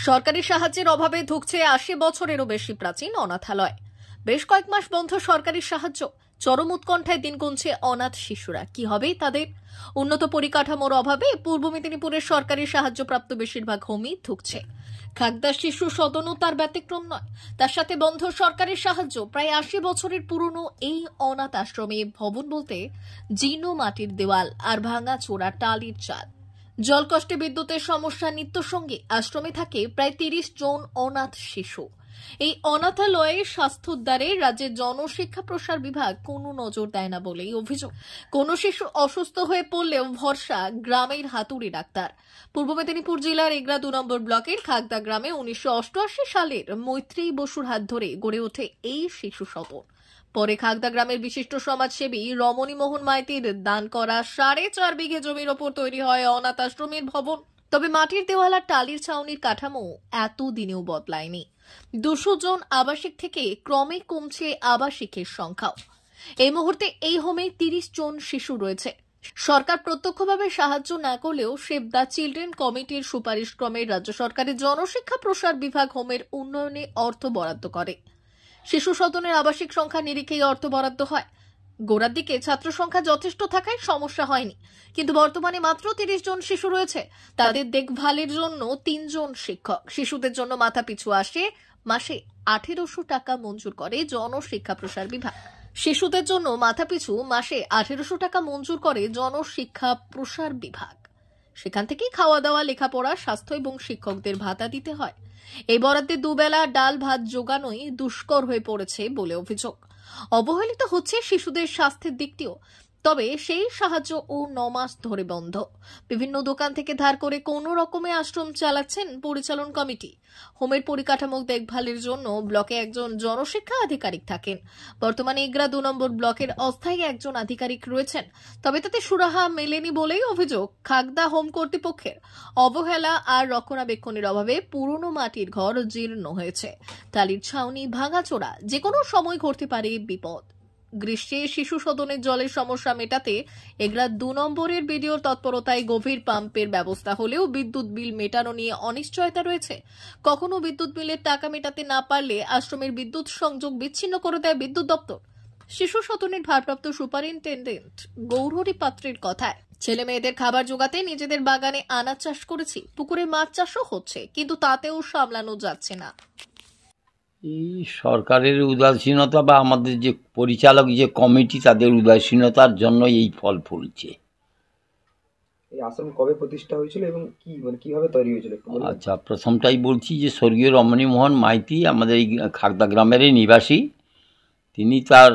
সরকারি সাহায্যের অভাবে ধুঁকছে ৮০ বছরেরও বেশি প্রাচীন অনাথালয়। বেশ কয়েক মাস বন্ধ সরকারি সাহায্য, চরম উৎকণ্ঠায় দিন গুনছে অনাথ শিশুরা। কি হবে তাদের? উন্নত পরিকাঠামোর অভাবে পূর্ব মেদিনীপুরের সরকারি সাহায্যপ্রাপ্ত বেশিরভাগ হোমই ধুঁকছে। খাগদা শিশু সদনও তার ব্যতিক্রম নয়। তার সাথে বন্ধ সরকারি সাহায্য। প্রায় ৮০ বছরের পুরনো এই অনাথ আশ্রমে ভবন বলতে জীর্ণ মাটির দেওয়াল আর ভাঙা চোরা টালির চাল। জলকষ্টে বিদ্যুতের সমস্যা নিত্যসঙ্গী। আশ্রমে থাকে প্রায় ৩০ জন অনাথ শিশু। এই অনাথালয়ে স্বাস্থ্যোদ্ধারে রাজ্যের জনশিক্ষা প্রসার বিভাগ কোনো নজর দেয় না বলেই অভিযোগ। কোন শিশু অসুস্থ হয়ে পড়লেও ভরসা গ্রামের হাতুড়ি ডাক্তার। পূর্ব মেদিনীপুর জেলার এগরা ২ নম্বর ব্লকের খাগদা গ্রামে ১৯৮৮ সালের মৈত্রেয়ী বসুর হাত ধরে গড়ে ওঠে এই শিশু সদন। পরে খাগদা গ্রামের বিশিষ্ট সমাজসেবী রমণী মোহন মাইতির দান করা ৪.৫ বিঘে জমির ওপর তৈরি হয় অনাথ আশ্রমের ভবন। তবে মাটির দেওয়াল আর টালির ছাউনির কাঠামো এতদিনেও বদলায়নি। ২০০ জন আবাসিক থেকে ক্রমে কমছে আবাসিকের সংখ্যাও। এই মুহূর্তে এই হোমে ৩০ জন শিশু রয়েছে। সরকার প্রত্যক্ষভাবে সাহায্য না করলেও সেভ দ্য চিলড্রেন কমিটির সুপারিশ ক্রমে রাজ্য সরকারের জনশিক্ষা প্রসার বিভাগ হোমের উন্নয়নে অর্থ বরাদ্দ করে। শিশু সদনের আবাসিক সংখ্যা নিরিখেই অর্থ বরাদ্দ হয়। গোড়ার দিকে ছাত্র সংখ্যা যথেষ্ট থাকায় সমস্যা হয়নি, কিন্তু বর্তমানে মাত্র ৩০ জন শিশু রয়েছে। তাদের দেখভালের জন্য ৩ জন শিক্ষক। শিশুদের জন্য মাথাপিছু আসে মাসে ১৮০০ টাকা মঞ্জুর করে জনশিক্ষা প্রসার বিভাগ। শিশুদের জন্য মাথাপিছু মাসে ১৮০০ টাকা মঞ্জুর করে জনশিক্ষা প্রসার বিভাগ। সেখান থেকেই খাওয়া দাওয়া, লেখাপড়া, স্বাস্থ্য এবং শিক্ষকদের ভাতা দিতে হয়। এই বরাদ্দে দুবেলা ডাল ভাত জোগানোই দুষ্কর হয়ে পড়েছে বলে অভিযোগ। অবহেলিত হচ্ছে শিশুদের স্বাস্থ্যের দিকটিও। তবে সেই সাহায্য ও ৯ মাস ধরে বন্ধ। বিভিন্ন দোকান থেকে ধার করে কোনো রকমে আশ্রম চালাচ্ছেন পরিচালন কমিটি। হোমের পরিকাঠামো দেখভালের জন্য ব্লকে একজন জনশিক্ষা আধিকারিক থাকেন। বর্তমানে এগরা ২ নম্বর ব্লকের অস্থায়ী একজন আধিকারিক রয়েছেন। তবে তাতে সুরাহা মেলেনি বলেই অভিযোগ খাগদা হোম কর্তৃপক্ষের। অবহেলা আর রক্ষণাবেক্ষণের অভাবে পুরনো মাটির ঘর জীর্ণ হয়েছে। টালির ছাউনি ভাঙাচোরা, যে কোনো সময় ঘটতে পারে বিপদ। গ্রীষ্মে শিশু সদনের জলের সমস্যা মেটাতে এগরা ২ নম্বরের বিডিওর তৎপরতায় গভীর পাম্পের ব্যবস্থা হলেও বিদ্যুৎ বিল মেটানো নিয়ে অনিশ্চয়তা রয়েছে। কখনো বিদ্যুৎ বিলের টাকা মেটাতে না পারলে আশ্রমের বিদ্যুৎ সংযোগ বিচ্ছিন্ন করে দেয় বিদ্যুৎ দপ্তর। শিশু সদনের ভারপ্রাপ্ত সুপারিনটেন্ডেন্ট গৌরহরি পাত্রের কথায়, ছেলে মেয়েদের খাবার জোগাতে নিজেদের বাগানে আনাজ চাষ করেছি, পুকুরে মাছ চাষও হচ্ছে, কিন্তু তাতেও সামলানো যাচ্ছে না। এই সরকারের উদাসীনতা বা আমাদের যে পরিচালক যে কমিটি, তাদের উদাসীনতার জন্য এই ফল ফলছে। এই আশ্রম কবে প্রতিষ্ঠা হয়েছিল এবং কিভাবে তৈরি হয়েছিল? আচ্ছা, প্রথমটাই বলছি যে স্বর্গীয় রমণী মোহন মাইতি আমাদের এই খাগদা গ্রামেরই নিবাসী। তিনি তার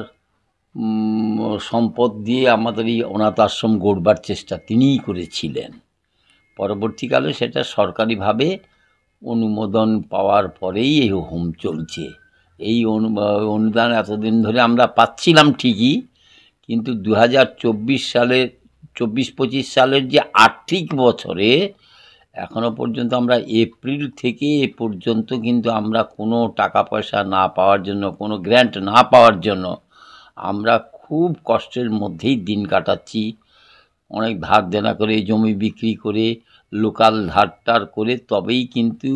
সম্পদ দিয়ে আমাদের এই অনাথ আশ্রম গড়বার চেষ্টা তিনিই করেছিলেন। পরবর্তীকালে সেটা সরকারিভাবে অনুমোদন পাওয়ার পরেই এই হোম চলছে। এই অনুদান এতদিন ধরে আমরা পাচ্ছিলাম ঠিকই, কিন্তু ২০২৪ সালের ২৪-২৫ সালের যে আর্থিক বছরে এখনও পর্যন্ত আমরা এপ্রিল থেকে এ পর্যন্ত কিন্তু আমরা কোনো টাকা পয়সা না পাওয়ার জন্য, কোনো গ্র্যান্ট না পাওয়ার জন্য আমরা খুব কষ্টের মধ্যেই দিন কাটাচ্ছি। অনেক ধার দেনা করে, জমি বিক্রি করে, লোকাল ধার করে তবেই কিন্তু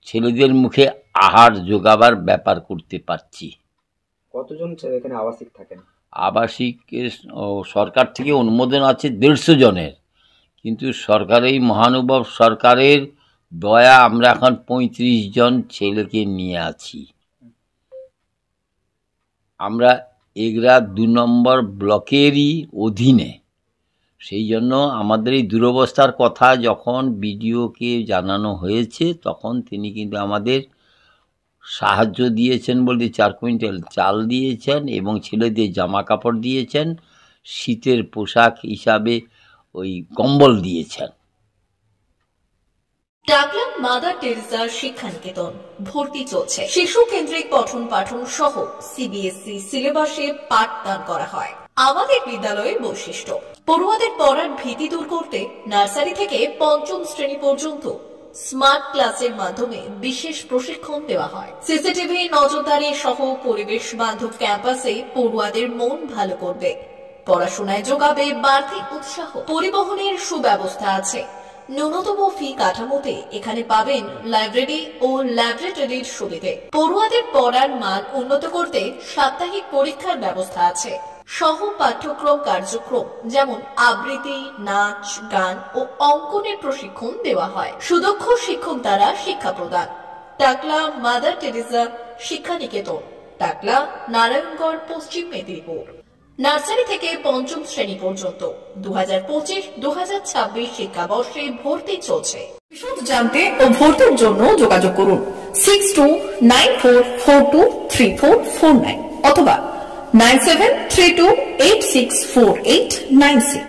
ছেলেদের মুখে আহার জোগাবার ব্যাপার করতে পারছি। কতজন এখানে আবাসিক থাকেন? আবাসিক সরকার থেকে অনুমোদন আছে ১৫০ জনের, কিন্তু সরকারের মহানুভব সরকারের দয়া আমরা এখন ৩৫ জন ছেলেকে নিয়ে আছি। আমরা এগরা ২ নম্বর ব্লকেরই অধীনে। সেই জন্য আমাদের এই দুরবস্থার কথা যখন বিডিওকে জানানো হয়েছে, তখন তিনি কিন্তু আমাদের সাহায্য দিয়েছেন বলতে ৪ কুইন্টাল চাল দিয়েছেন এবং ছেলেদের জামা কাপড় দিয়েছেন, শীতের পোশাক হিসাবে ওই কম্বল দিয়েছেন। ডাকলাম মাদার টেরেসা শিক্ষানিকেতন। ভর্তি চলছে। শিশু কেন্দ্রিক পঠন পাঠন সহ সিবিএসই সিলেবাসে পাঠদান করা হয়। আমাদের বিদ্যালয়ের বৈশিষ্ট্য, পড়ুয়াদের পড়ার ভীতি দূর করতে নার্সারি থেকে ৫ম শ্রেণী পর্যন্ত স্মার্ট ক্লাসের মাধ্যমে বিশেষ প্রশিক্ষণ দেওয়া হয়। সিসিটিভি নজরদারি সহ পরিবেশ বান্ধব ক্যাম্পাসে পড়ুয়াদের মন ভালো করবে, পড়াশোনায় যোগাবে বাড়তি উৎসাহ। পরিবহনের সুব্যবস্থা আছে। ন্যূনতম ফি কাঠামোতে এখানে পাবেন লাইব্রেরি ও ল্যাবরেটরির সুবিধে। পড়ুয়াদের পড়ার মান উন্নত করতে সাপ্তাহিক পরীক্ষার ব্যবস্থা আছে। সহ পাঠ্যক্রম কার্যক্রম যেমন আবৃত্তি, নাচ, গান ও অঙ্কনের প্রশিক্ষণ দেওয়া হয়। সুদক্ষ শিক্ষক দ্বারা শিক্ষা প্রদান। টাকলা মাদার টেরেসা শিক্ষা নিকেতন, টাকলা, নারায়ণগড়, পশ্চিম মেদিনীপুর। নার্সারি থেকে পঞ্চম শ্রেণী পর্যন্ত 2025-2026 শিক্ষাবর্ষে ভর্তি চলছে। বিশদ জানতে ও ভর্তির জন্য যোগাযোগ করুন 6294423449 অথবা 9732864896।